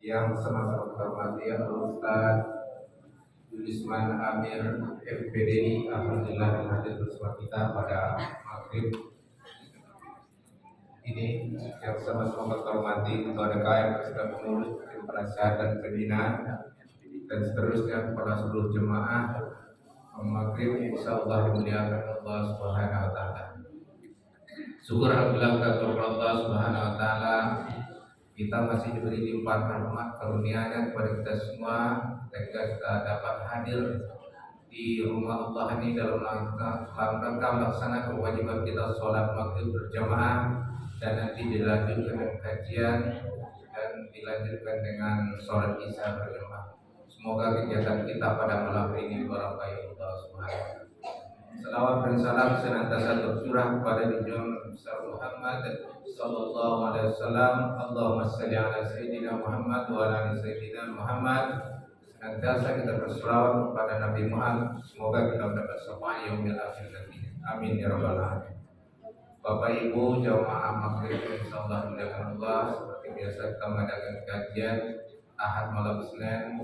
yang sama-sama hormati Ustaz Yulisman Amir FPDI, alhamdulillah hadir bersama kita pada maghrib ini. Yang sama-sama hormati Ketua DKM beserta pengurus, penasihat dan pembina, dan seterusnya kepada seluruh jemaah maghrib insyaallah dimuliakan Allah Subhanahu wa taala. Syukur alhamdulillah kepada Allah Subhanahu wa taala, kita masih diberi limpahan rahmat karunia-Nya kepada kita semua, sehingga kita dapat hadir di rumah Allah ini dalam rangka melaksanakan kewajiban kita sholat maghrib berjamaah, dan nanti dilanjutkan dengan kajian dan dilanjutkan dengan sholat isya berjamaah. Semoga kegiatan kita pada malam ini berkah Allah Subhanahu. Salawat dan salam senantiasa tercurah kepada junjungan besar Muhammad sallallahu alaihi wasallam. Allahumma shalli ala sayyidina Muhammad wa ala ali sayyidina Muhammad. Senantiasa kita berselawat kepada Nabi Muhammad, semoga kita mendapat syafaat yaumil akhir nanti. Amin ya rabbal alamin. Bapak Ibu jamaah maghrib insyaallah dimuliakan Allah, seperti biasa kita mengadakan kajian Ahad malam Senin,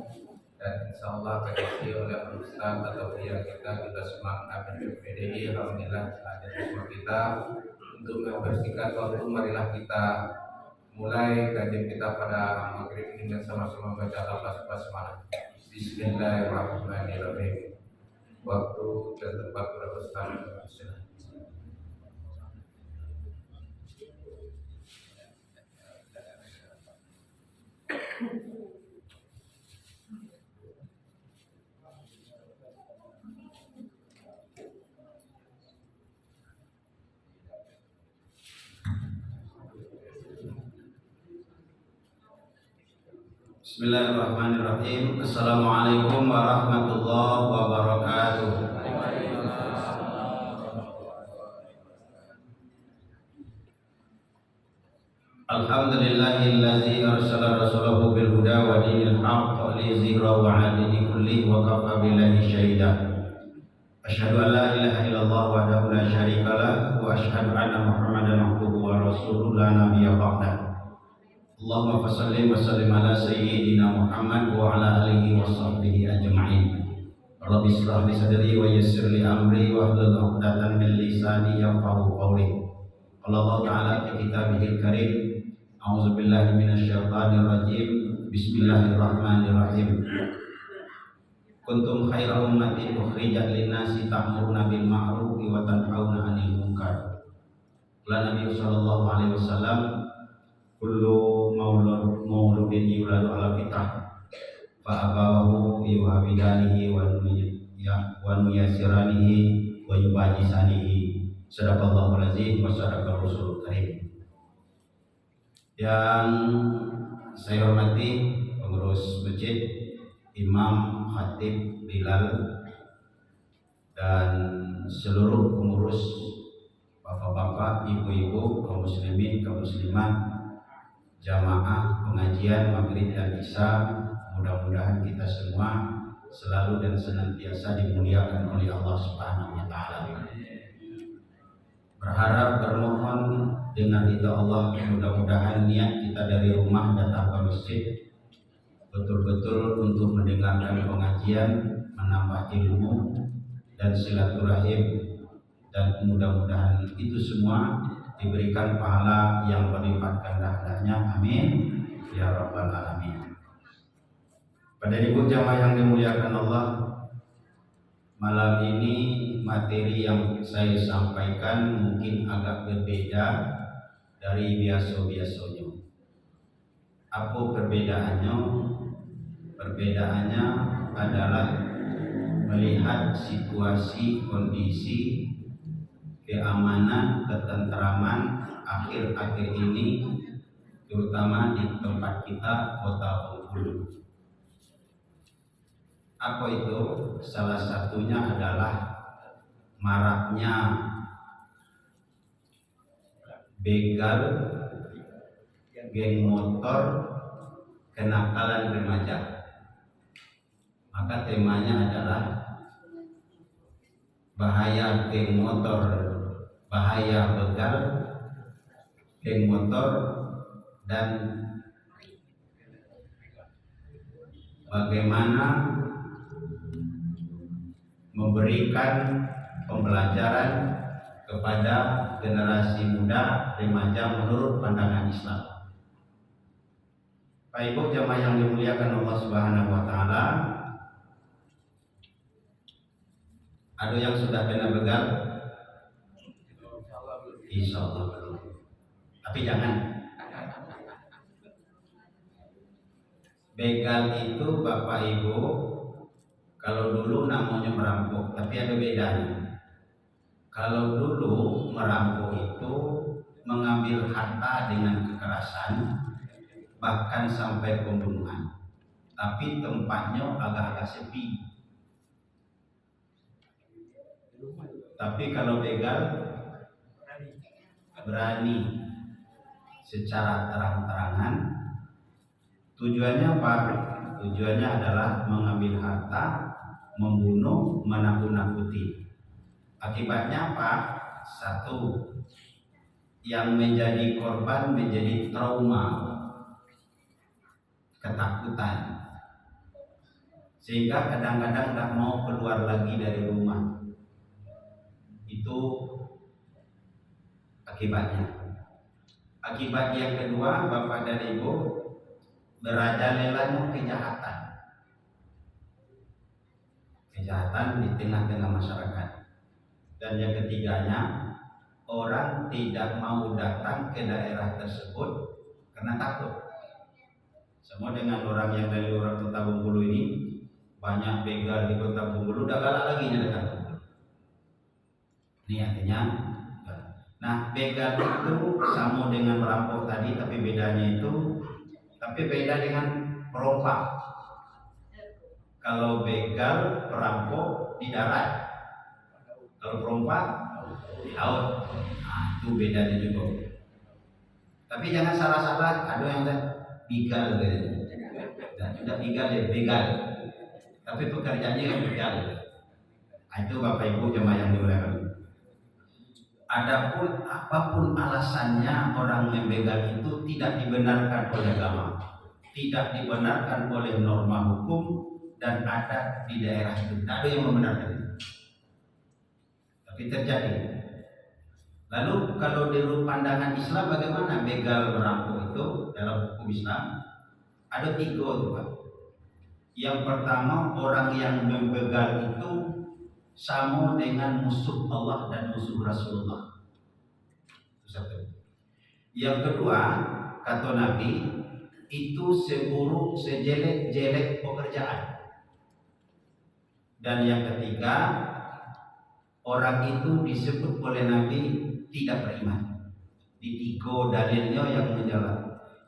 dan insyaallah diisi oleh Ustaz atau pria kita Yulisman Amir PDI, alhamdulillah ada bersama kita. Untuk membersihkan waktu, marilah kita mulai kajian kita pada maghrib ini dengan sama-sama baca lafaz basmalah. Bismillahirrahmanirrahim. Waktu dan tempat bersama. Bismillahirrahmanirrahim. Assalamualaikum warahmatullahi wabarakatuh. Alhamdulillahillazi arsala rasulahu bil huda wa dinil haqq liyuzhirahu 'ala dini kullihi wa kafa billahi shahida. Asyhadu an la ilaha illallah wahdahu la syarika lah wa asyhadu anna Muhammadan abduhu wa rasuluhu la nabiyya ba'dah. Allahumma salli wa sallim ala sayyidina Muhammad wa ala alihi wa sahbihi ajma'in. Rabbi shrah li sadri wa yassir li amri wa hlul 'uqdatam min lisani yafqahu qawli. Qala Allah ta'ala fi kitabihil karim, a'udzu billahi minasyaitonir rajim. Bismillahirrahmanirrahim. Kuntum khaira ummatin ukhrijat lin-nasi ta'muruna bil ma'ruf wa tanhauna 'anil munkar. Qala Nabi sallallahu alaihi wasallam, kullu mauludin yuladu ala fitrah fa abawahu yuhawidanihi wa nuyasiranihi wa yubajisanihi. Sadaqallahul azim wa sadaqar rasulul karim. Yang saya hormati pengurus masjid, imam, khatib, bilal, dan seluruh pengurus, bapak-bapak, ibu-ibu, kaum muslimin, kaum muslimat, jamaah pengajian maghrib dan isya, mudah-mudahan kita semua selalu dan senantiasa dimuliakan oleh Allah Subhanahu wa taala. Berharap, bermohon dengan ridha Allah, mudah-mudahan niat kita dari rumah datang ke masjid betul-betul untuk mendengarkan pengajian, menambah ilmu dan silaturahim, dan mudah-mudahan itu semua diberikan pahala yang berlipat gandanya. Amin ya rabbal alamin. Pada ibu jamaah yang dimuliakan Allah, malam ini materi yang saya sampaikan mungkin agak berbeda dari biasa-biasanya. Apa perbedaannya? Perbedaannya adalah melihat situasi, kondisi, keamanan, ketentraman akhir-akhir ini, terutama di tempat kita, Kota Bengkulu. Apa itu? Salah satunya adalah maraknya begal, geng motor, kenakalan remaja. Maka temanya adalah bahaya geng motor, bahaya begal, geng motor, dan bagaimana memberikan pembelajaran kepada generasi muda remaja menurut pandangan Islam. Pak Ibu jamaah yang dimuliakan Allah Subhanahu wa taala, ada yang sudah kena begal? Insya Allah belum. Tapi jangan. Begal itu Bapak Ibu, kalau dulu namanya merampok, tapi ada bedanya. Kalau dulu merampok itu mengambil harta dengan kekerasan, bahkan sampai pembunuhan. Tapi tempatnya agak-agak sepi. Tapi kalau begal berani secara terang-terangan. Tujuannya apa? Tujuannya adalah mengambil harta, membunuh, menakut-nakuti. Akibatnya apa? Satu, yang menjadi korban menjadi trauma, ketakutan, sehingga kadang-kadang tidak mau keluar lagi dari rumah. Itu akibatnya. Akibat yang kedua, Bapak dan Ibu, merajalelanya kejahatan di tengah-tengah masyarakat. Dan yang ketiganya, orang tidak mau datang ke daerah tersebut karena takut. Sama dengan orang yang dari orang Kota Bengkulu ini, banyak begal di Kota Bengkulu, udah galak lagi nya datang. Ini artinya, nah begal itu sama dengan merampok tadi, tapi bedanya itu, tapi beda dengan perompak. Kalau begal perampok di darat, kalau perompak di laut. Nah, itu bedanya juga. Tapi jangan salah-salah, ada yang begal gitu. Dan tidak begal ya begal. Tapi pekerjaannya yang begal. Nah, itu Bapak Ibu jemaah yang dimuliakan. Adapun apapun alasannya orang membegal itu tidak dibenarkan oleh agama, tidak dibenarkan oleh norma hukum dan adat di daerah itu. Tidak ada yang membenarkan itu. Tapi terjadi. Lalu kalau di pandangan Islam bagaimana begal merampok itu dalam hukum Islam? Ada 3 tuh Pak. Yang pertama, orang yang membegal itu sama dengan musuh Allah dan musuh Rasulullah. Itu satu. Yang kedua, kata Nabi, itu seburuk sejelek-jelek pekerjaan. Dan yang ketiga, orang itu disebut oleh Nabi tidak beriman. Di 3 dalilnya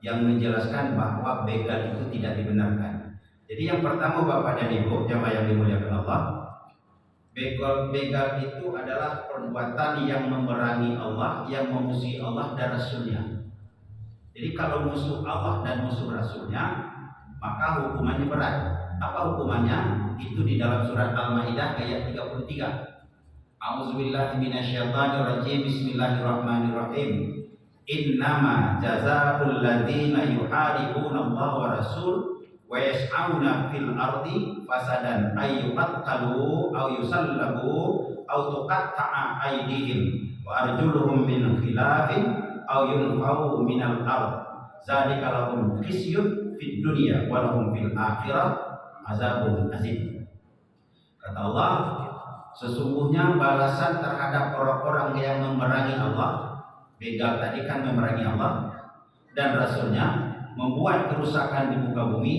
yang menjelaskan bahwa begal itu tidak dibenarkan. Jadi yang pertama Bapak dan Ibu jamaah yang dimuliakan Allah, begal itu adalah perbuatan yang memerangi Allah, yang memusuhi Allah dan Rasulnya. Jadi kalau musuh Allah dan musuh Rasulnya, maka hukumannya berat. Apa hukumannya? Itu di dalam surat Al-Maidah ayat 33. A'udzubillahi minasyaitonirrajim. Bismillahirrahmanirrahim. Innama jazaa'ul ladzina yuharibuna Allah wa rasul wa yas'auna fil ardi fasadan ayyuqattalu aw yusallabu aw tuqatta'a aydihim wa arjuluhum min khilafin aw yunfau minal ard zalika lahum khizyun fid dunya wa lahum fil akhirah azabun azim. Kata Allah, sesungguhnya balasan terhadap orang-orang yang memerangi Allah, begal tadi kan memerangi Allah dan Rasulnya, membuat kerusakan di muka bumi,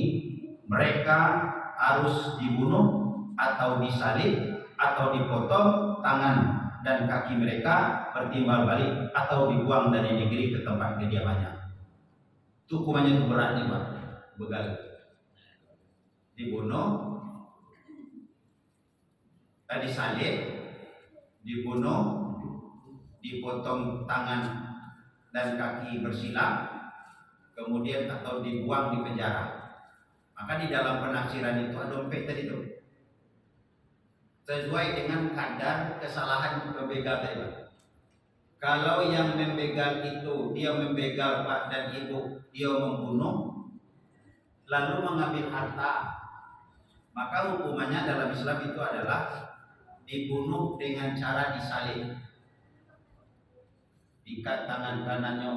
mereka harus dibunuh atau disalib atau dipotong tangan dan kaki mereka bertimbal balik atau dibuang dari negeri ke tempat kediamannya. Itu hukumannya itu berat nih Pak, begal. Dibunuh, disalib, dibunuh, dipotong tangan dan kaki bersilang, kemudian atau dibuang di penjara. Maka di dalam penafsiran itu ada dompet tadi itu sesuai dengan kadar kesalahan pembegal tadi. Kalau yang membegal itu dia membegal Pak dan Ibu, dia membunuh lalu mengambil harta maka hukumannya dalam Islam itu adalah dibunuh dengan cara disalib. Ikat tangan kanannya,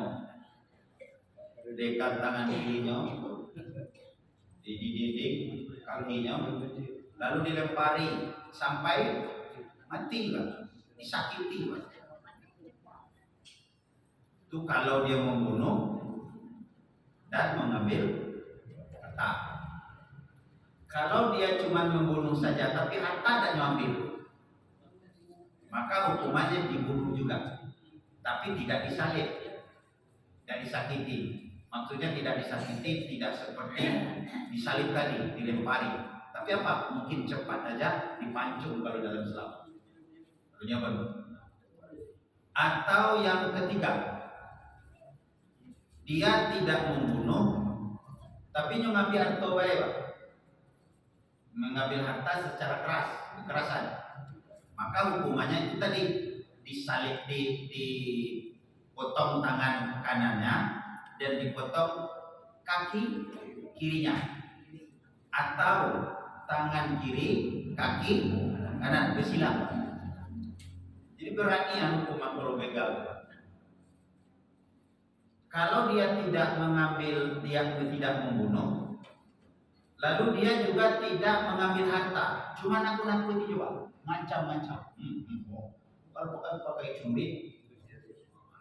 dekat tangan kirinya, dididik kakinya, lalu dilempari sampai mati lah, disakiti lah. Itu kalau dia membunuh dan mengambil harta. Kalau dia cuma membunuh saja tapi harta tidak mengambil, maka hukumannya dibunuh juga, tapi tidak disalib dan disakiti. Maksudnya tidak disakiti, tidak seperti disalib tadi, dilempari. Tapi apa? Mungkin cepat aja dipancung kalau dalam Islam. Lalunya baru. Atau yang ketiga, dia tidak membunuh, tapi mengambil harta baik, mengambil harta secara keras, kekerasan. Maka hukumannya itu tadi disalib, dipotong tangan kanannya dan dipotong kaki kirinya, atau tangan kiri, kaki kanan bersilang. Jadi berani hukuman kalau begal. Kalau dia tidak mengambil, dia tidak membunuh, lalu dia juga tidak mengambil harta, cuma nakut-nakuti juga, macam-macam. Kalau bukan pakai curi,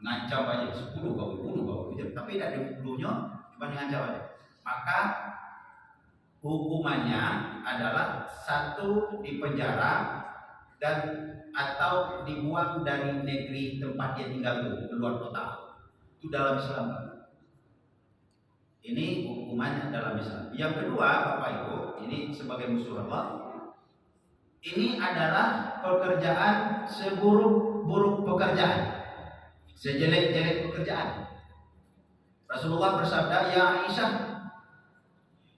ngancam aja 10 kau bunuh, tapi tidak dibunuhnya, cuma ngancam aja. Maka hukumannya adalah 1 di penjara dan atau dibuang dari negeri tempat dia tinggal itu, keluar kota. Itu dalam Islam. Ini hukumannya dalam Islam. Yang kedua, Bapak Ibu, ini sebagai musuh Allah, ini adalah pekerjaan seburuk-buruk pekerjaan, sejelek-jelek pekerjaan. Rasulullah bersabda, "Ya Aisyah,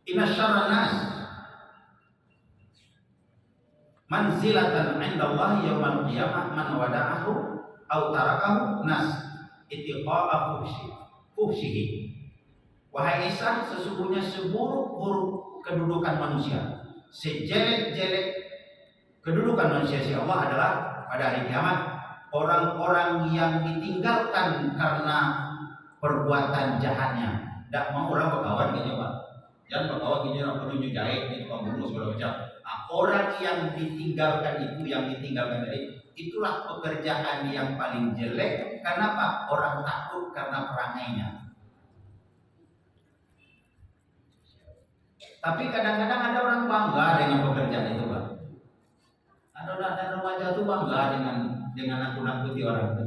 inna syarran nas manzilatan 'inda Allah yaumal qiyamah man wada'ahu aw tarakahu nas itiqa'a fuhshihi." Wahai Aisyah, sesungguhnya seburuk-buruk kedudukan manusia, sejelek-jelek kedudukan manusia si Allah adalah pada hari kiamat orang-orang yang ditinggalkan karena perbuatan jahatnya. Tidak mau orang berkawan gini Pak, jangan berkawan gini orang penuh jahit, itu pembunuh segala macam. Orang yang ditinggalkan itu, yang ditinggalkan dari itulah pekerjaan yang paling jelek. Karena apa? Orang takut karena perangainya. Tapi kadang-kadang ada orang bangga dengan pekerjaan itu Pak. Ada remaja itu bangga dengan nakut-nakuti orang itu.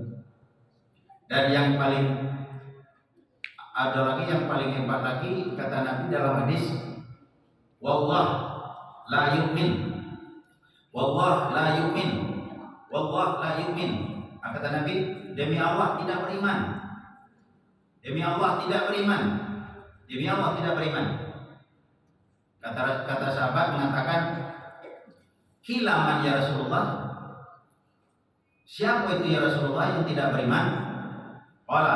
Dan yang paling ada lagi, yang paling hebat lagi, kata Nabi dalam hadis, wallah la yu'min, wallah la yu'min, wallah la yu'min. Kata Nabi, demi Allah tidak beriman, demi Allah tidak beriman, demi Allah tidak beriman. Kata sahabat mengatakan, hilaman ya Rasulullah, siapa itu ya Rasulullah yang tidak beriman? Qala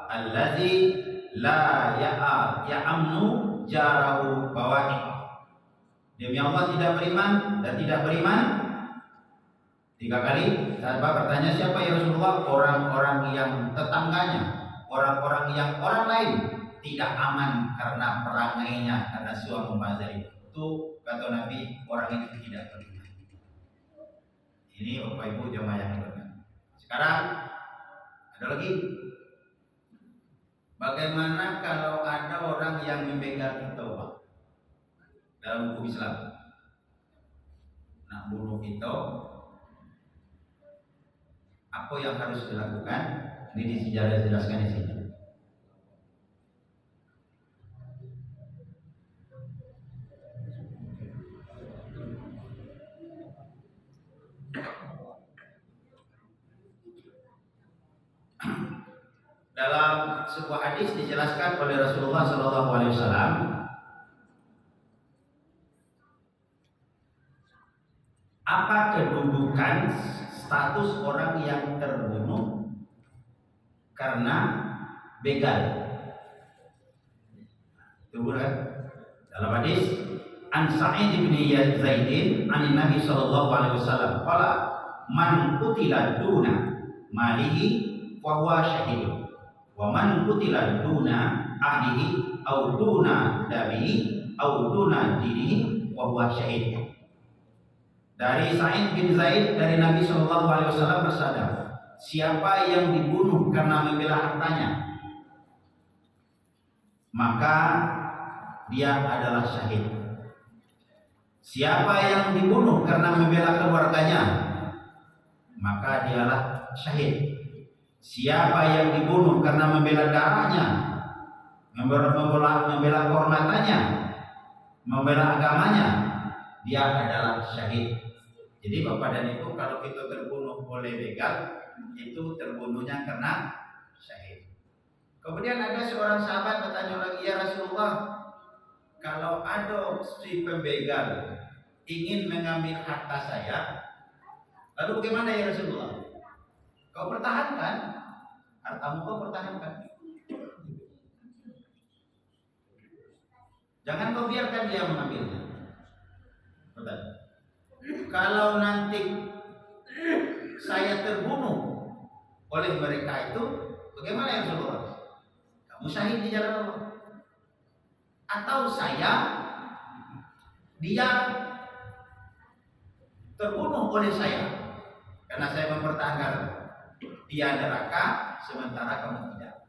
allazi la ya'amnu jarahu bawani. Demi Allah tidak beriman dan tidak beriman. 3 kali sahabat bertanya, siapa ya Rasulullah? Orang-orang yang tetangganya, orang-orang yang orang lain tidak aman karena perangainya, karena suami membazir. Itu kata Nabi, orang itu tidak beriman. Ini Bapak Ibu jemaah yang berbahagia. Sekarang ada lagi. Bagaimana kalau ada orang yang membegal kita Pak? Dalam hukum Islam, nak bunuh kita, apa yang harus dilakukan? Ini dijelaskan di sini. Dalam sebuah hadis dijelaskan oleh Rasulullah SAW, apa kedudukan status orang yang terbunuh karena begal. Dalam hadis, An Sa'id bin Zaidin an Nabi sallallahu alaihi wasallam qala man qutila duna malihi fa huwa syahid wa man qutila duna ahlihi au duna dabihi au duna dinihi wa huwa syahid. Dari Sa'id bin Zaid dari Nabi sallallahu alaihi wasallam bersabda, siapa yang dibunuh karena membela hartanya maka dia adalah syahid. Siapa yang dibunuh karena membela keluarganya maka dialah syahid. Siapa yang dibunuh karena membela darahnya, membela kehormatannya, membela agamanya, dia adalah syahid. Jadi Bapak dan Ibu, kalau kita terbunuh oleh begal, itu terbunuhnya karena syahid. Kemudian ada seorang sahabat bertanya lagi, ya Rasulullah, kalau ada si pembegal ingin mengambil harta saya, lalu bagaimana ya Rasulullah? Kau pertahankan, hartamu kau pertahankan. Jangan kau biarkan dia mengambilnya. Betul. Kalau nanti saya terbunuh oleh mereka itu, bagaimana ya Rasulullah? Kamu syahid di jalan Allah. Atau dia terbunuh oleh saya karena saya mempertahankan dia neraka sementara kamu tidak.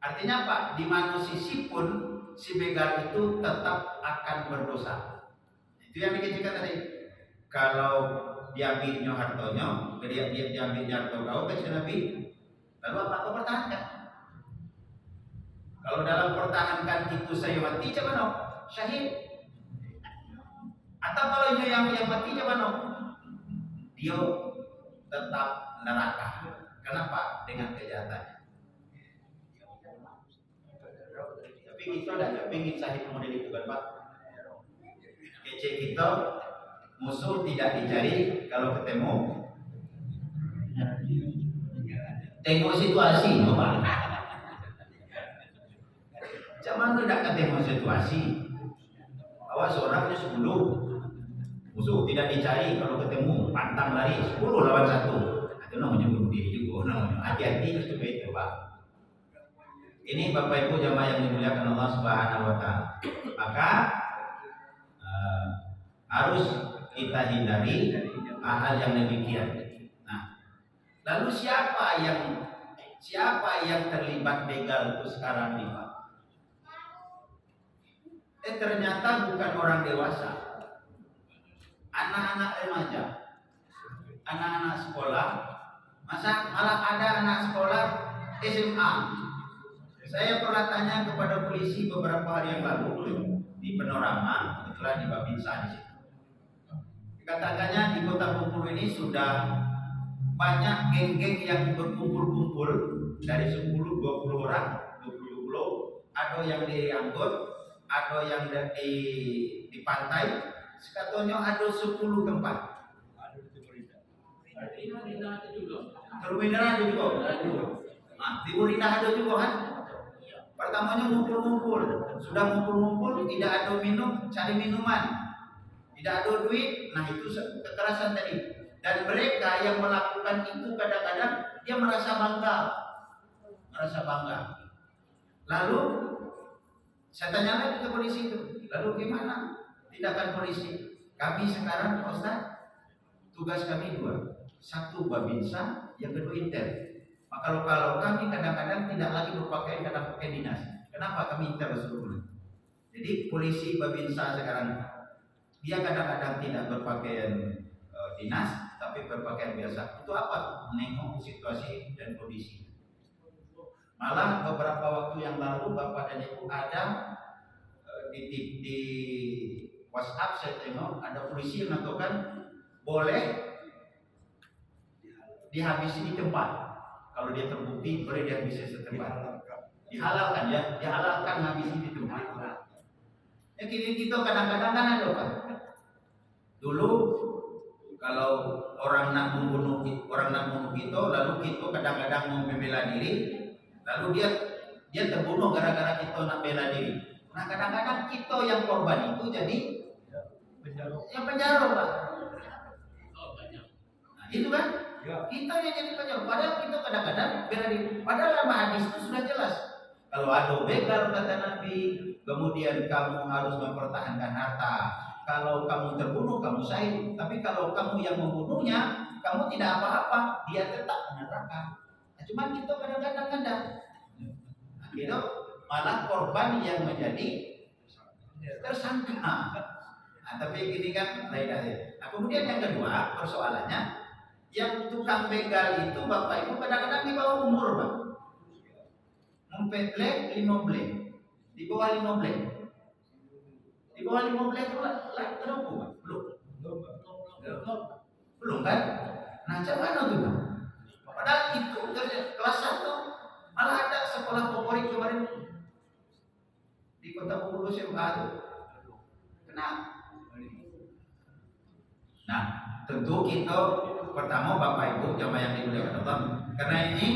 Artinya apa? Di mana sisi pun si begal itu tetap akan berdosa. Itu yang dikatakan tadi. Kalau diambilnya hartonya, dia diambilnya harta kau ke Nabi, lalu apa kau pertahankan? Kalau dalam pertahankan itu saya mati, coba no, syahid. Atau kalau yang mati, coba no, dia tetap neraka. Kenapa? Dengan kejahatannya. Tapi kita tidak ingin syahid model itu kan Pak. Kece kita, musuh tidak dicari kalau ketemu. Tengok situasi, Pak. Zaman itu tidak ketemu situasi. Awas orangnya 10, musuh tidak dicari kalau ketemu, pantang lari 10 lawan 1. Itu namanya bunuh diri juga. Namanya hati-hati seperti itu Pak. Ini Bapak Ibu jamaah yang dimuliakan Allah Subhanahu Wa Taala. Maka harus kita hindari hal yang demikian. Nah, lalu siapa yang terlibat begal itu sekarang nih Pak? Ternyata bukan orang dewasa, anak-anak remaja, anak-anak sekolah, malah ada anak sekolah SMA. Saya pernah tanya kepada polisi beberapa hari yang lalu di Panorama, kebetulan di Babinsa di situ. Dikatakannya di Kota Bengkulu ini sudah banyak geng-geng yang berkumpul-kumpul dari 10-20 orang, 20 pulau, ada yang di Ambon, ada yang di pantai, sekatanya ada 10 tempat. Terminal ada juga. Nah, Timur Indah ada juga kan? Pertamanya ngumpul-ngumpul, sudah ngumpul-ngumpul, tidak ada minum, cari minuman, tidak ada duit, nah itu kekerasan tadi. Dan mereka yang melakukan itu kadang-kadang dia merasa bangga. Lalu saya tanya lagi ke polisi itu, lalu gimana tindakan polisi? Kami sekarang Pak Ustaz, tugas kami 2, 1 Babinsa, yang kedua Intel. Maka kalau kami kadang-kadang tidak lagi berpakaian kadang pakai dinas. Kenapa kami Intel seluruhnya? Jadi polisi Babinsa sekarang dia kadang-kadang tidak berpakaian dinas, tapi berpakaian biasa. Itu apa? Menengok situasi dan kondisi. Malah beberapa waktu yang lalu Bapak dan Ibu ada di WhatsApp saya tengok ada polisi yang mengatakan boleh dihabisi di tempat. Kalau dia terbukti boleh dihabisi di tempat. Dihalalkan ya, dihalalkan habisi di tempat. Ya kini kita kadang-kadang kan ada Pak. Dulu kalau orang nak membunuh kita, lalu kita kadang-kadang mau membela diri, lalu dia terbunuh gara-gara kita nak bela diri. Nah kadang-kadang kita yang korban itu jadi yang penjara Pak. Nah, itu kan kita yang jadi penjara. Padahal kita kadang-kadang bela diri. Padahal dalam hadis itu sudah jelas. Kalau ada begal kata Nabi, kemudian kamu harus mempertahankan harta. Kalau kamu terbunuh, kamu syahid. Tapi kalau kamu yang membunuhnya, kamu tidak apa-apa, dia tetap meneraka. Nah, cuman kita kadang-kadang ada. Nah, gitu, malah korban yang menjadi tersangka. Nah, tapi ini kan lain. Nah, kemudian yang kedua persoalannya, yang tukang begal itu Bapak Ibu kadang-kadang di bawah umur Pak. Mempetlek 15, di bawah 15. Di bawah 15 itu terhukum Pak? Belum kan? Nah, coba mana tuh Pak? Padahal itu kelas 1 malah ada sekolah favorit kemarin di Kota Bengkulu SMA itu. Kenapa? Nah, tentu kita pertama Bapak Ibu jamaah yang dimuliakan Allah, karena ini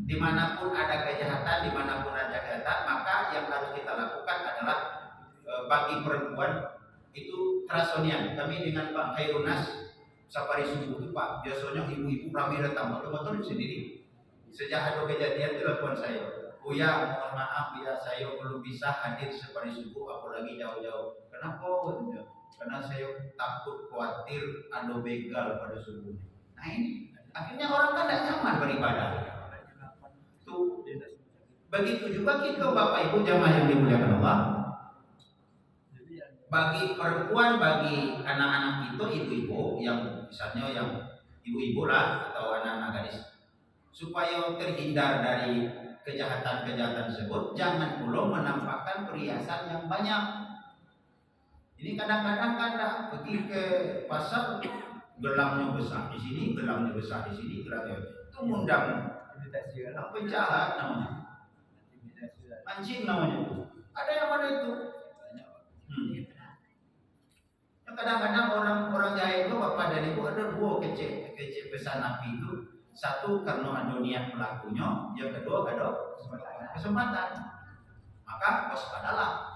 dimanapun ada kejahatan, dimanapun ada kejahatan, maka yang harus kita lakukan adalah bagi perempuan itu trasonian. Kami dengan Pak Khairunas Sapari Subuh itu Pak, biasanya ibu-ibu ramai datang, betul-betul sendiri. Sejak ada kejadian telepon saya, Buya mohon maaf ya saya belum bisa hadir Sapari Subuh, apalagi jauh-jauh. Kenapa? Karena saya takut khawatir ada begal pada subuh. Nah ini akhirnya orang kan tidak nyaman beribadah. Tuh. Begitu juga kita Bapak Ibu jamaah yang dimuliakan Allah. Bagi perempuan, bagi anak-anak itu, ibu-ibu yang misalnya yang ibu-ibu lah atau anak-anak gadis, supaya terhindar dari kejahatan-kejahatan tersebut, jangan pula menampakkan perhiasan yang banyak. Ini kadang-kadang pergi ke pasar, gelangnya besar di sini, gelangnya besar di sini, gelangnya itu mengundang penjahat namanya, mancing namanya. Ada yang mana itu? Kadang-kadang orang jahil itu Bapak dan Ibu ada dua kecil pesan Nabi itu. Satu karena ada niat pelakunya, yang kedua ada kesempatan. Maka waspadalah.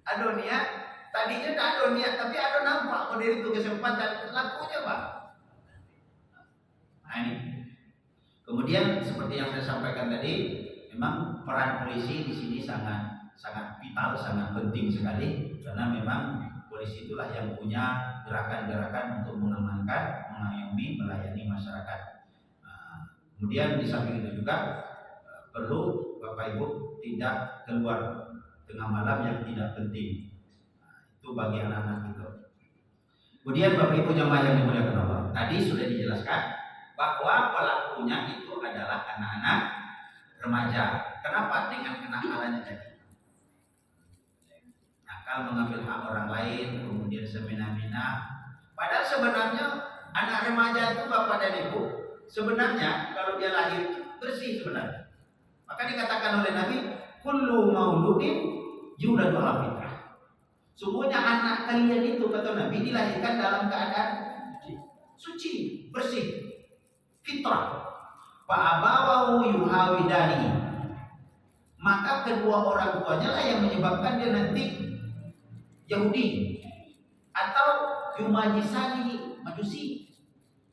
Ada niat, tadinya tak ada niat, tapi ada nampak pada itu kesempatan lakunya Pak. Nah ini. Kemudian seperti yang saya sampaikan tadi, memang peran polisi di sini sangat vital, sangat penting sekali, karena memang polisi itulah yang punya gerakan-gerakan untuk mengamankan, mengayomi, melayani masyarakat. Kemudian di samping itu juga perlu Bapak Ibu tidak keluar tengah malam yang tidak penting. Itu bagi anak-anak itu. Kemudian Bapak Ibu jamaah yang dimuliakan Allah, tadi sudah dijelaskan bahwa pelakunya itu adalah anak-anak remaja. Kenapa? Dengan kenakalannya tadi. Nakal mengambil hak orang lain, kemudian semena-mena. Padahal sebenarnya anak remaja itu Bapak dan Ibu, sebenarnya kalau dia lahir bersih sebenarnya. Maka dikatakan oleh Nabi, kullu mauludin yuladu ala fitrah. Semuanya anak kalian itu kata Nabi dilahirkan dalam keadaan suci, bersih, fitrah. Fa'abawahu yuhawidani. Maka kedua orang tuanya lah yang menyebabkan dia nanti Yahudi atau yumajisani, majusi,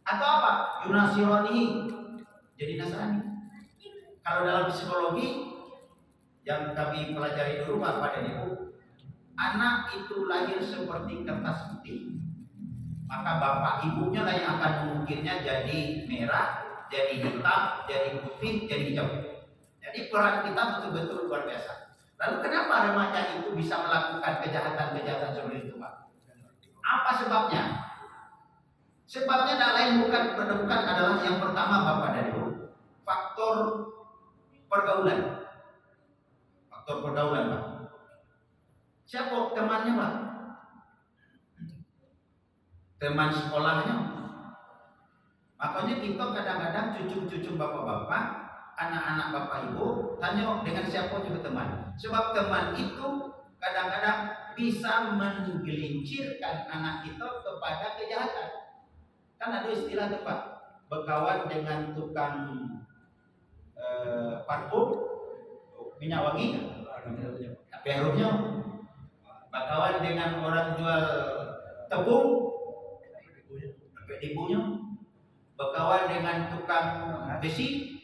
atau apa? Yunasirani, jadi Nasrani. Kalau dalam psikologi yang kami pelajari dulu Bapak dan Ibu, anak itu lahir seperti kertas putih, maka bapak ibunya lah yang akan mengukirnya jadi merah, jadi hitam, jadi putih, jadi hijau. Jadi peran kita betul-betul luar biasa. Lalu kenapa remaja itu bisa melakukan kejahatan-kejahatan seperti itu Pak? Apa sebabnya? Sebabnya tak lain bukan adalah yang pertama Bapak dan Ibu, faktor pergaulan. Faktor pergaulan Pak. Siapa temannya Pak? Teman sekolahnya. Makanya kita kadang-kadang cucu-cucu bapak-bapak, anak-anak bapak ibu tanya dengan siapa juga teman. Sebab teman itu kadang-kadang bisa menggelincirkan anak kita kepada kejahatan. Kan ada istilah tuh Pak, berkawan dengan tukang parfum minyak wangi, tapi harusnya bakawan dengan orang jual tepung, dapat ibunya, bakawan dengan tukang besi,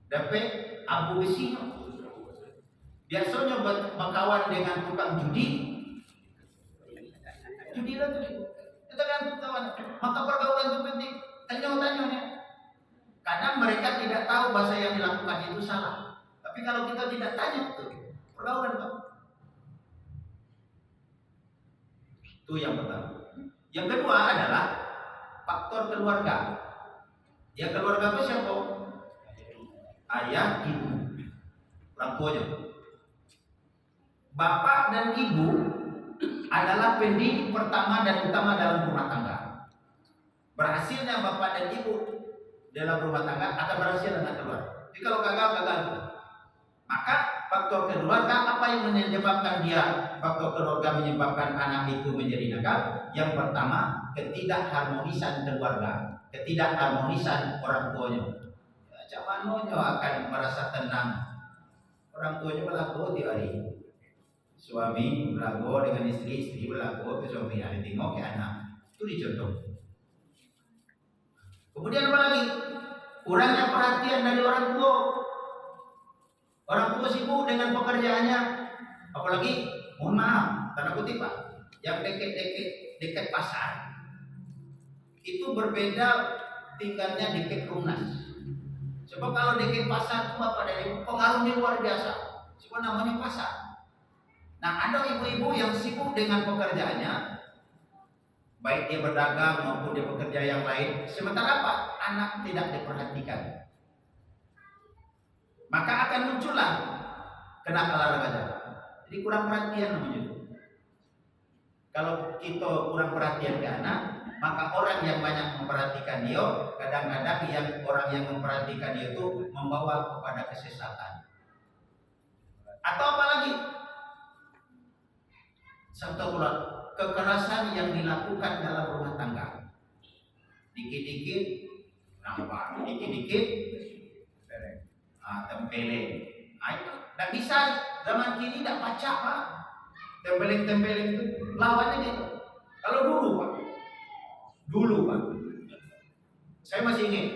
dapat abu besi. Biasanya bakawan dengan tukang judi lah tuh. Kita kan kawan. Maka pergaulan itu penting. Tanya-tanya. Kadang mereka tidak tahu bahasa yang dilakukan itu salah. Tapi kalau kita tidak tanya itu pergaulan Pak. Itu yang pertama. Yang kedua adalah faktor keluarga. Yang keluarga itu siapa? Ayah, ibu, orang tuanya. Bapak dan ibu adalah pendidik pertama dan utama dalam rumah tangga. Berhasilnya bapak dan ibu dalam rumah tangga akan berhasil dengan keluarga. Jadi kalau gagal. Maka faktor keluarga apa yang menyebabkan dia? Faktor keluarga menyebabkan anak itu menjadi nakal. Yang pertama, ketidakharmonisan keluarga, ketidakharmonisan orang tuanya. Macam mana akan merasa tenang? Orang tuanya berlaku tiap hari. Suami berlaku dengan istri berlaku ke suami, ada tengok ke anak. Itu dicontoh. Kemudian apa lagi? Kurangnya perhatian dari orang tua. Orang tua sibuk dengan pekerjaannya. Apalagi, mohon maaf, tanda kutip Pak, yang dekat pasar. Itu berbeda tinggalnya dekat rumnas. Sebab kalau dekat pasar itu apa dari pengaruhnya luar biasa. Sebab namanya pasar. Nah, ada ibu-ibu yang sibuk dengan pekerjaannya, baik dia berdagang maupun dia bekerja yang lain. Sementara apa? Anak tidak diperhatikan. Maka akan muncullah kenakalan remaja. Jadi kurang perhatian namanya. Kalau kita kurang perhatian ke anak, maka orang yang banyak memperhatikan dia, kadang-kadang yang orang yang memperhatikan dia itu membawa kepada kesesatan. Atau apalagi? Satu pula kekerasan yang dilakukan dalam rumah tangga. Dikit-dikit nampak, dikit-dikit tempeleng. Itu tak bisa, zaman kini tak pacak Pak. Tempeleng-tempeleng itu lawannya gitu. Kalau dulu Pak, saya masih ingat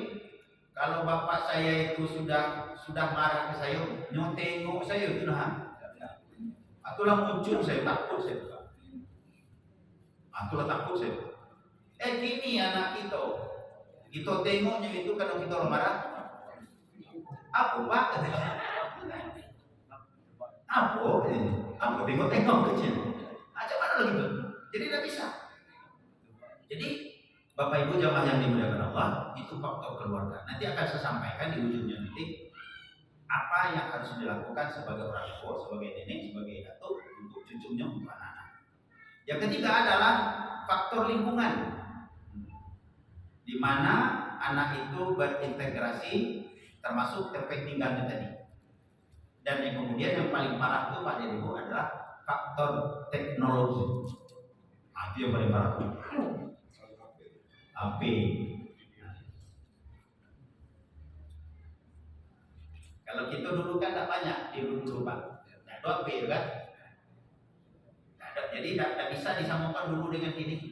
kalau bapak saya itu sudah marah ke saya, nyotengok saya itu itulah muncul saya takut saya. Itulah takut saya. Kini anak kita tengoknya itu kalau kita marah. Apa Pak? Apa tengok kecil. Macam mana lagi tuh? Jadi tidak bisa. Jadi Bapak Ibu jamaah yang dimuliakan Allah, itu faktor keluarga. Nanti akan saya sampaikan di ujungnya nanti apa yang harus dilakukan sebagai orang tua, sebagai nenek, sebagai datuk untuk cucunya, untuk anak-anak. Yang ketiga adalah faktor lingkungan, di mana anak itu berintegrasi, termasuk tempat tinggalnya tadi. Dan yang kemudian yang paling parah itu Pak Ibu adalah faktor teknologi. Itu yang paling parah. HP. Kalau kita dulu kan tak banyak, dulu Pak. Nah, HP kan. Jadi tak bisa disamakan dulu dengan ini.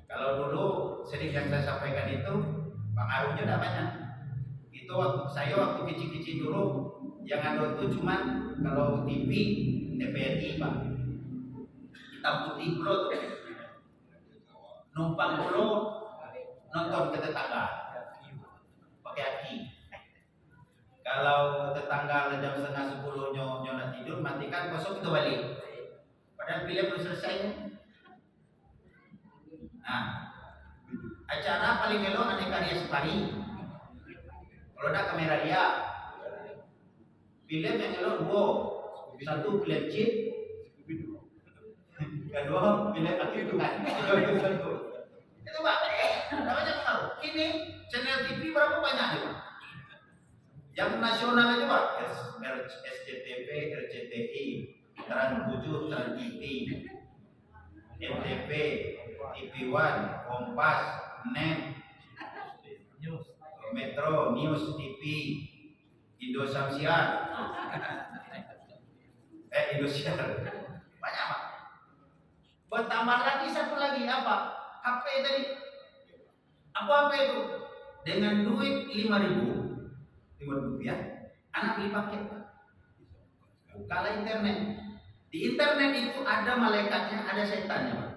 Kalau dulu sering yang saya sampaikan itu pengaruhnya tak banyak. Itu waktu kecil-kecil dulu yang ada itu cuman kalau TV TVRI Pak. Hitam putih bro. Numpang dulu nonton ke tetangga pakai aki. Kalau tetangga jam 9:30 nyonya nak tidur, matikan, kosong kita balik. Padahal film belum selesai. Nah, acara paling elok ada karya Separi. Kalau ada kamera dia, film yang elok dua, satu film chip, kedua film akhir bukan. Itu Pak, namanya pengaruh. Ini channel TV berapa banyak nih Pak? Yang nasional aja Pak, SCTV, RCTI, Trans 7, Trans TV, NTV, TV One, Kompas, NET, Metro, News, TV, Indosiar, Indosiar, banyak Pak. Bertambah lagi satu lagi apa? HP tadi. Apa itu? Dengan duit 5.000 rupiah, anak beli paket. Bukalah internet. Di internet itu ada malaikatnya, ada setannya Pak.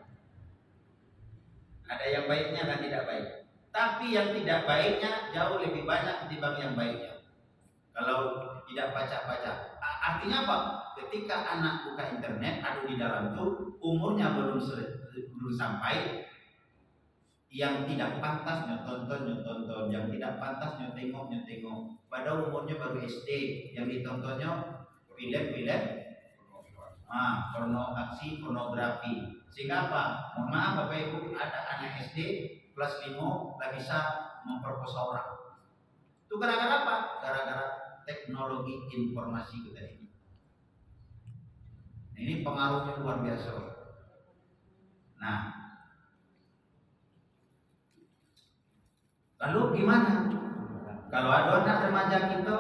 Ada yang baiknya dan tidak baik. Tapi yang tidak baiknya jauh lebih banyak ketimbang yang baiknya. Kalau tidak baca-baca, artinya apa? Ketika anak buka internet, ada di dalam itu umurnya belum sampai, yang tidak pantas nyotonton, yang tidak pantas nyotengok. Padahal umurnya baru SD, yang ditontonnya film-film, aksi pornografi. Sehingga apa? Mohon maaf Bapak Ibu, ada anak SD kelas 5 nggak bisa memperkosa orang. Itu gara-gara apa? Gara-gara teknologi informasi kita ini. Ini pengaruhnya luar biasa. Nah, lalu gimana? Kalau ada anak remaja kita,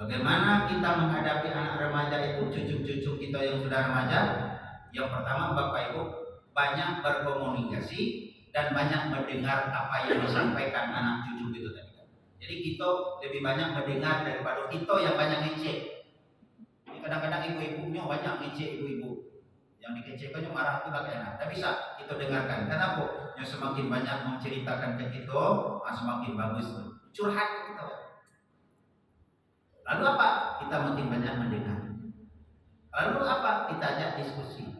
bagaimana kita menghadapi anak remaja itu, cucu-cucu kita yang sudah remaja? Yang pertama Bapak Ibu, banyak berkomunikasi dan banyak mendengar apa yang disampaikan anak cucu itu tadi. Jadi kita lebih banyak mendengar daripada kita yang banyak ngecek. Kadang-kadang ibu-ibunya banyak ngecek ibu-ibu. Yang dikecekannya marah itu tak enak. Tidak bisa kita dengarkan. Kenapa? Yang semakin banyak menceritakan ke kita, semakin bagus. Curhat kita. Lalu apa? Kita makin banyak mendengar. Lalu apa? Kita ajak diskusi.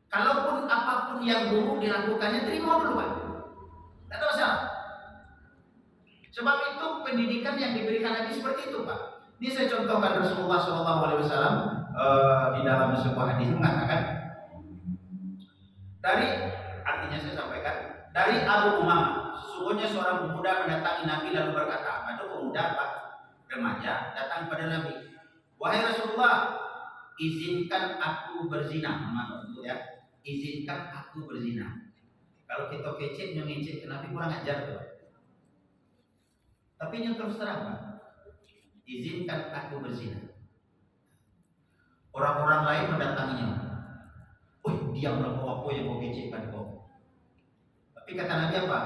Kalaupun apapun yang buruk dilakukannya, terima dulu Pak. Tidak ada masalah. Sebab itu pendidikan yang diberikan Nabi seperti itu Pak. Ini saya contohkan Rasulullah SAW di dalam sebuah hadis mengatakan, artinya saya sampaikan, dari Abu Umamah, sesungguhnya seorang pemuda mendatangi Nabi lalu berkata, ada pemuda Pak, remaja datang pada Nabi, wahai Rasulullah, izinkan aku berzina. Ya, izinkan aku berzina. Kalau kita kecek mengecek ke Nabi kurang ajar tuh. Tapi yang terus terang Pak, izinkan aku berzina. Orang-orang lain mendatanginya. Dia melakukan apa yang kau kecekkan kau. Tapi kata Nabi apa?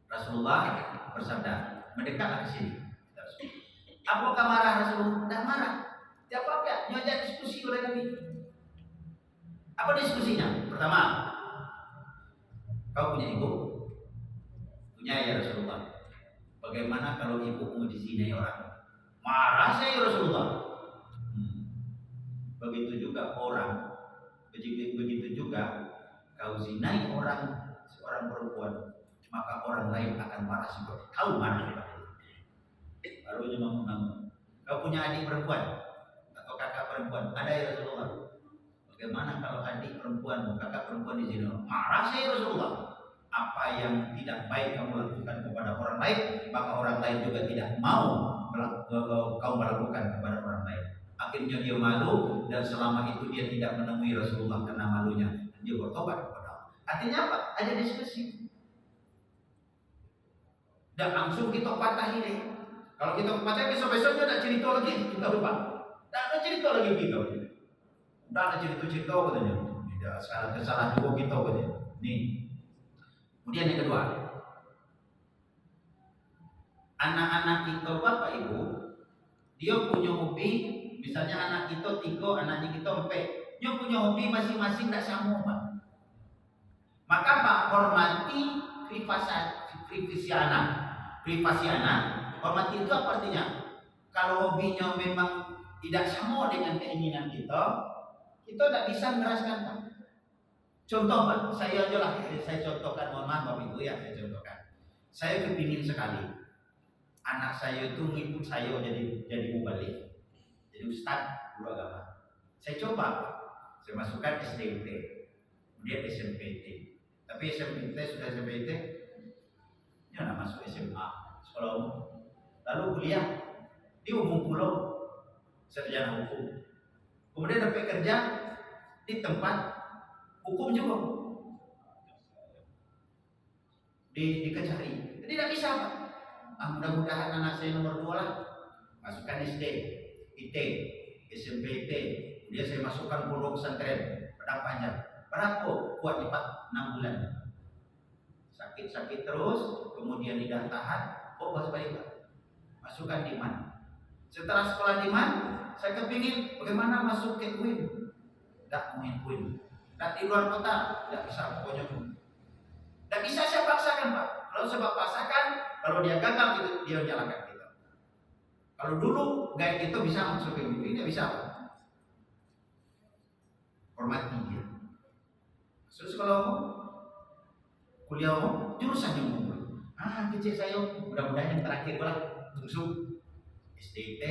Rasulullah bersabda, mendekatlah ke sini. Apakah marah Rasulullah? Tidak marah. Tidak apa-apa. Nyajak diskusi oleh Nabi. Apa diskusinya? Pertama, kau punya ibu? Punya ya Rasulullah. Bagaimana kalau ibumu dizinai orang? Marah saya Rasulullah. Begitu juga orang, begitu juga kau zinai seorang perempuan, maka orang lain akan marah seperti kau marah. Baru memang kau punya adik perempuan atau kakak perempuan, ada ya Rasulullah. Bagaimana kalau adik perempuan, kakak perempuan dizinai? Marah saya Rasulullah. Apa yang tidak baik kamu lakukan kepada orang lain, maka orang lain juga tidak mau kau melakukan kepada orang lain. Akhirnya dia malu, dan selama itu dia tidak menemui Rasulullah karena malunya. Dia bertobat kepada Allah. Artinya apa? Ada diskusi. Dan langsung kita patah ini. Kalau kita patah besok-besoknya tidak cerita lagi, kita lupa. Tidak ada cerita lagi kita. Tidak ada cerita katanya. Tidak salah juga kita katanya. Nih. Kemudian yang kedua, anak-anak kita Bapak Ibu, dia punya hobi. Misalnya anak kita 3, anaknya kita 4, dia punya hobi masing-masing tidak sama Pak. Maka Pak, hormati privasi anak. Hormati itu apa artinya? Kalau hobinya memang tidak sama dengan keinginan kita tidak bisa meraskan Pak. Contoh Pak, saya contohkan, mohon maaf Bapak Ibu ya, saya contohkan. Saya kepingin sekali anak saya itu ngikut saya jadi mubalik, jadi ustaz guru agama. Saya coba, saya masukkan SDIT, kemudian SMPT. Tapi sudah SMPT, dia nak masuk SMA, sekolah umum. Lalu kuliah di umum pulau, sarjana hukum. Kemudian dapat kerja di tempat hukum juga. dikecari. Jadi tidak bisa Pak. Mudah-mudahan anak saya nomor 2 lah. Masukkan SD, IT, SMP IT. Kemudian saya masukkan pondok pesantren Padang Panjang. Berapa kuatnya Pak? 6 bulan. Sakit-sakit terus, kemudian tidak tahan. Balik Pak. Masukkan di MAN. Setelah sekolah di MAN, saya kepingin bagaimana masuk ke UIN. Tidak main UIN. Dan di luar kota, tidak bisa pokoknya. Tidak bisa saya paksakan Pak. Kalau saya paksakan, kalau dia gagal gitu, dia menyalahkan kita. Kalau dulu gaya gitu bisa masuk ke UIN, tidak bisa Pak. Hormati dia. Terus kalau kuliah jurusan yang umum. Kecil saya mudah-mudahan yang terakhir lah langsung STT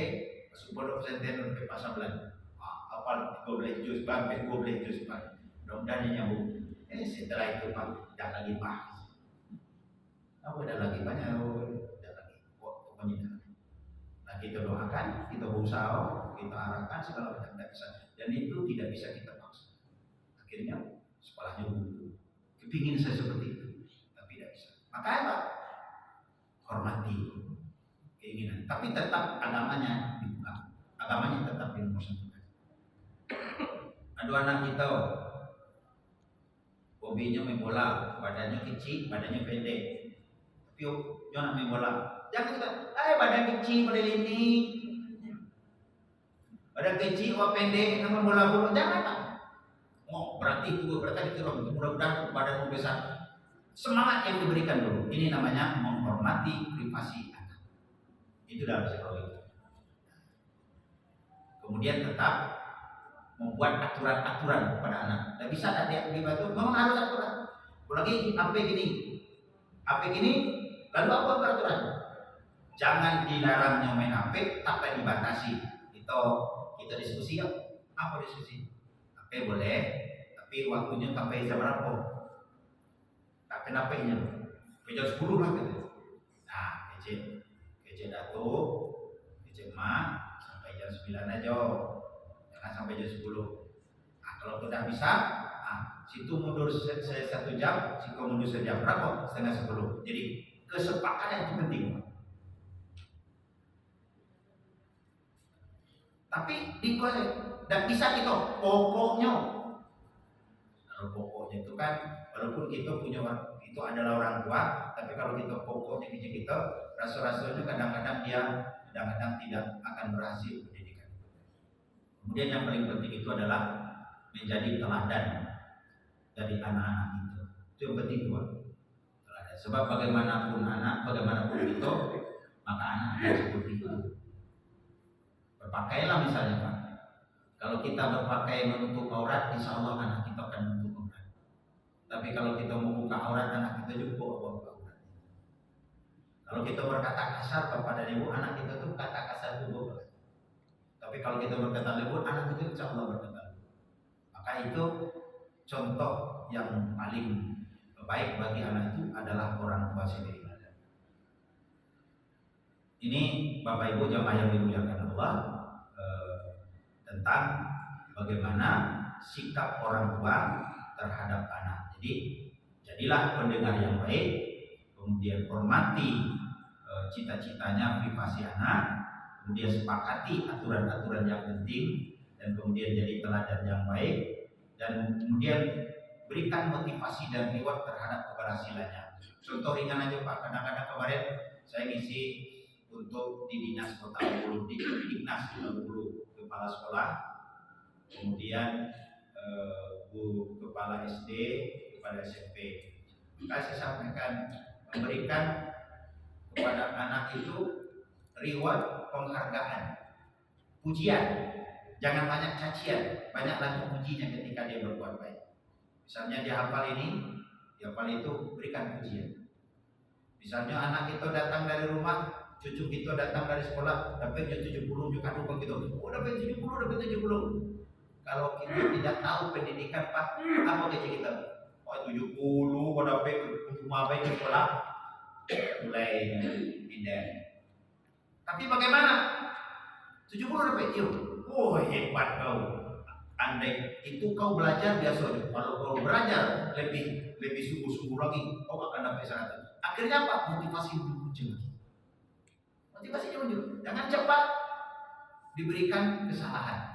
masuk pondok pesantren ke pasar bulan. Apal 12 juz sampai 12 juz Pak. Mudah-mudahan nyambung. Setelah itu Pak tidak lagi Pak. Apa ada lagi banyak tidak lagi. Pokoknya nah kita doakan, kita berusaha, kita arahkan segala macam tidak bisa. Dan itu tidak bisa kita paksa. Akhirnya sekolahnya buntu. Kepingin saya seperti itu, tapi tidak bisa. Makanya Pak, hormati keinginan, tapi tetap agamanya dibuka, agamanya tetap dinomorkan. Ada anak kita, hobinya main bola, badannya kecil, badannya pendek, tapi jangan main bola. Jangan kita, badan kecil, badan ini, badan kecil, pendek, main bola, jangan Pak. Berarti mudah-mudahan badan besar. Semangat yang diberikan dulu. Ini namanya menghormati privasi anak. Itu dalam psikologi. Kemudian tetap membuat aturan-aturan kepada anak. Tidak bisa ada yang itu memang harus aturan. Apalagi apa gini, lalu apa peraturan? Jangan dilarangnya main HP, tapi dibatasi. Kita diskusi ya. Apa diskusi? HP boleh, tapi waktunya sampai jam berapa? Kenapa ini? Jam 10 lah gitu. Nah, kece datuk, kece mak sampai jam 9 aja. Jangan sampai jam 10. Nah, kalau tidak bisa, situ mundur 1 jam, situ mundur sejam berapa? Setengah 10. Jadi kesepakatan itu penting. Tapi tidak bisa kita pokoknya. Kalau pokoknya itu kan, walaupun kita punya itu adalah orang tua, tapi kalau kita pokoknya kita rasa-rasanya kadang-kadang tidak akan berhasil pendidikan. Kemudian yang paling penting itu adalah menjadi teladan dari anak-anak itu. Itu yang penting Pak. Teladan. Sebab bagaimanapun itu, maka anak akan seperti itu. Berpakailah misalnya Pak. Kalau kita berpakaian menutup aurat, insya Allah anak kita akan menutup aurat. Tapi kalau kita membuka aurat, anak kita juga buka aurat. Kalau kita berkata kasar kepada ibu, anak kita tuh kata kasar juga. Tapi kalau kita berkata lembut, anak kita insya Allah berkata lembut. Maka itu contoh yang paling baik bagi anak itu adalah orang tua sendiri. Ini Bapak Ibu jamaah yang dimuliakan Allah, tentang bagaimana sikap orang tua terhadap anak. Jadi jadilah pendengar yang baik, kemudian hormati cita-citanya, privasi anak, kemudian sepakati aturan-aturan yang penting, dan kemudian jadi teladan yang baik, dan kemudian berikan motivasi dan reward terhadap keberhasilannya. Contoh ringan aja Pak, kadang-kadang kemarin saya ngisi untuk di Dinas Kota Bengkulu, di Dinas Kota Bengkulu, kepala sekolah, kemudian Bu kepala SD, kepada SMP. Maka saya sampaikan memberikan kepada anak itu reward, penghargaan, pujian. Jangan banyak cacian, banyak lagi pujinya ketika dia berbuat baik. Misalnya dia hafal ini, dia hafal itu, berikan pujian. Misalnya anak kita datang dari rumah, cucu kita datang dari sekolah dapat 70 juga lupa gitu. Dapat 70. Kalau kita tidak tahu pendidikan Pak, apa kecil kita? 70 kok dapat cuma baik di sekolah, mulai pindah. Tapi bagaimana? 70 dapat yuk. Hebat kau. Andai itu kau belajar biasa. Kalau kau belajar lebih sungguh-sungguh lagi, kau akan dapat 100. Akhirnya apa? Motivasi muncul. Motivasinya muncul. Jangan cepat diberikan kesalahan.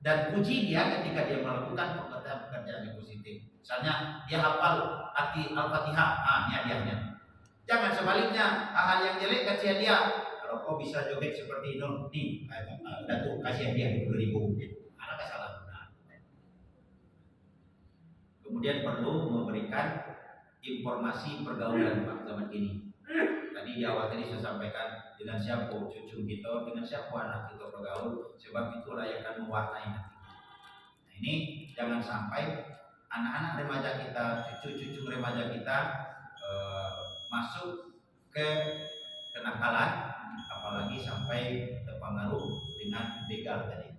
Dan puji dia ketika dia melakukan pekerjaan yang positif. Misalnya dia hafal Al-Fatihah, ini hadiahnya. Jangan sebaliknya, hal yang jelek kasih dia. Kalau kau bisa joget seperti itu, nih, Datuk kasih dia 2.000. Ada kesalahan. Kemudian perlu memberikan informasi pergaulan Pak zaman ini. Tadi di awal tadi saya sampaikan dengan siapa cucu kita, dengan siapa anak kita bergaul, sebab itulah yang akan mewarnai hati. Nah, ini jangan sampai anak-anak remaja kita, cucu-cucu remaja kita masuk ke kenakalan, apalagi sampai terpengaruh dengan begal tadi.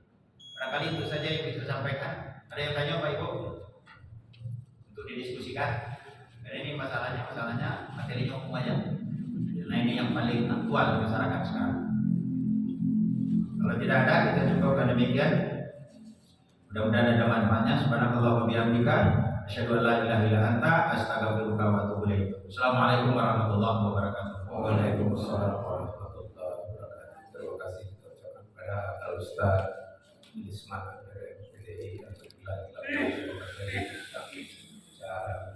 Barangkali itu saja yang bisa saya sampaikan. Ada yang tanya Pak Ibu untuk didiskusikan? Karena ini masalahnya materinya umum aja. Nah ini yang paling aktual di masyarakat sekarang. Kalau tidak ada, kita cukupkan demikian. Mudah-mudahan ada manfaatnya. Subhanakallah wa bihamdika, asyhadu an la ilaha illa anta, astaghfiruka wa atubu ilaik. Assalamualaikum warahmatullahi wabarakatuh. Waalaikumsalam warahmatullahi wabarakatuh. Terima kasih kita ucapkan kepada Al Ustaz Ismail dari PDI.